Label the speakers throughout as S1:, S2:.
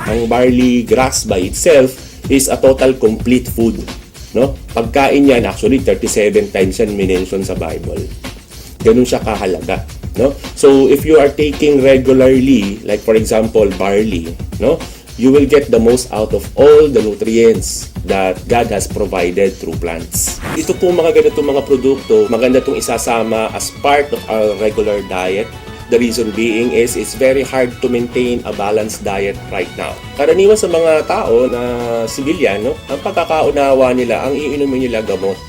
S1: Ang barley grass by itself is a total complete food. No? Pagkain yan, actually 37 times yan minention sa Bible. Ganun siya kahalaga. No? So if you are taking regularly, like for example barley, no, you will get the most out of all the nutrients that God has provided through plants. Ito po mga ganito mga produkto, maganda itong isasama as part of our regular diet. The reason being is it's very hard to maintain a balanced diet right now. Karaniwan sa mga tao na civilian, no, ang pagkakaunawa nila, ang iinumin nila gamot.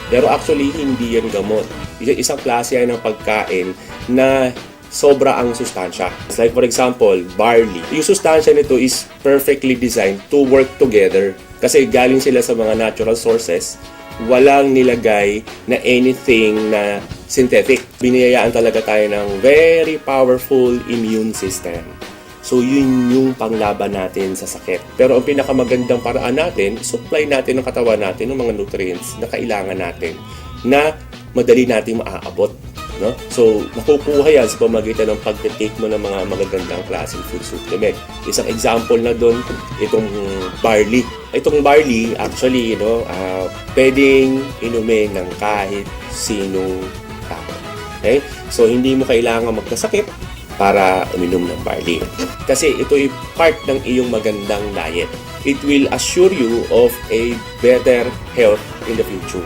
S1: Pero actually, hindi yan gamot. Isang klase yan ng pagkain na sobra ang sustansya. Like for example, barley. Yung sustansya nito is perfectly designed to work together. Kasi galing sila sa mga natural sources. Walang nilagay na anything na synthetic. Biniyayaan talaga tayo ng very powerful immune system. So yun yung panglaban natin sa sakit. Pero ang pinakamagandang paraan natin, supply natin ng katawan natin ng mga nutrients na kailangan natin na madali natin maaabot. No? So, makukuha yan sa pamagitan ng pag-take mo ng mga magagandang klaseng food supplement. Isang example na doon, itong barley. Itong barley, actually, pwedeng inumin ng kahit sinong tao. Okay? So, hindi mo kailangan magkasakit para uminom ng barley. Kasi ito ay part ng iyong magandang diet. It will assure you of a better health in the future.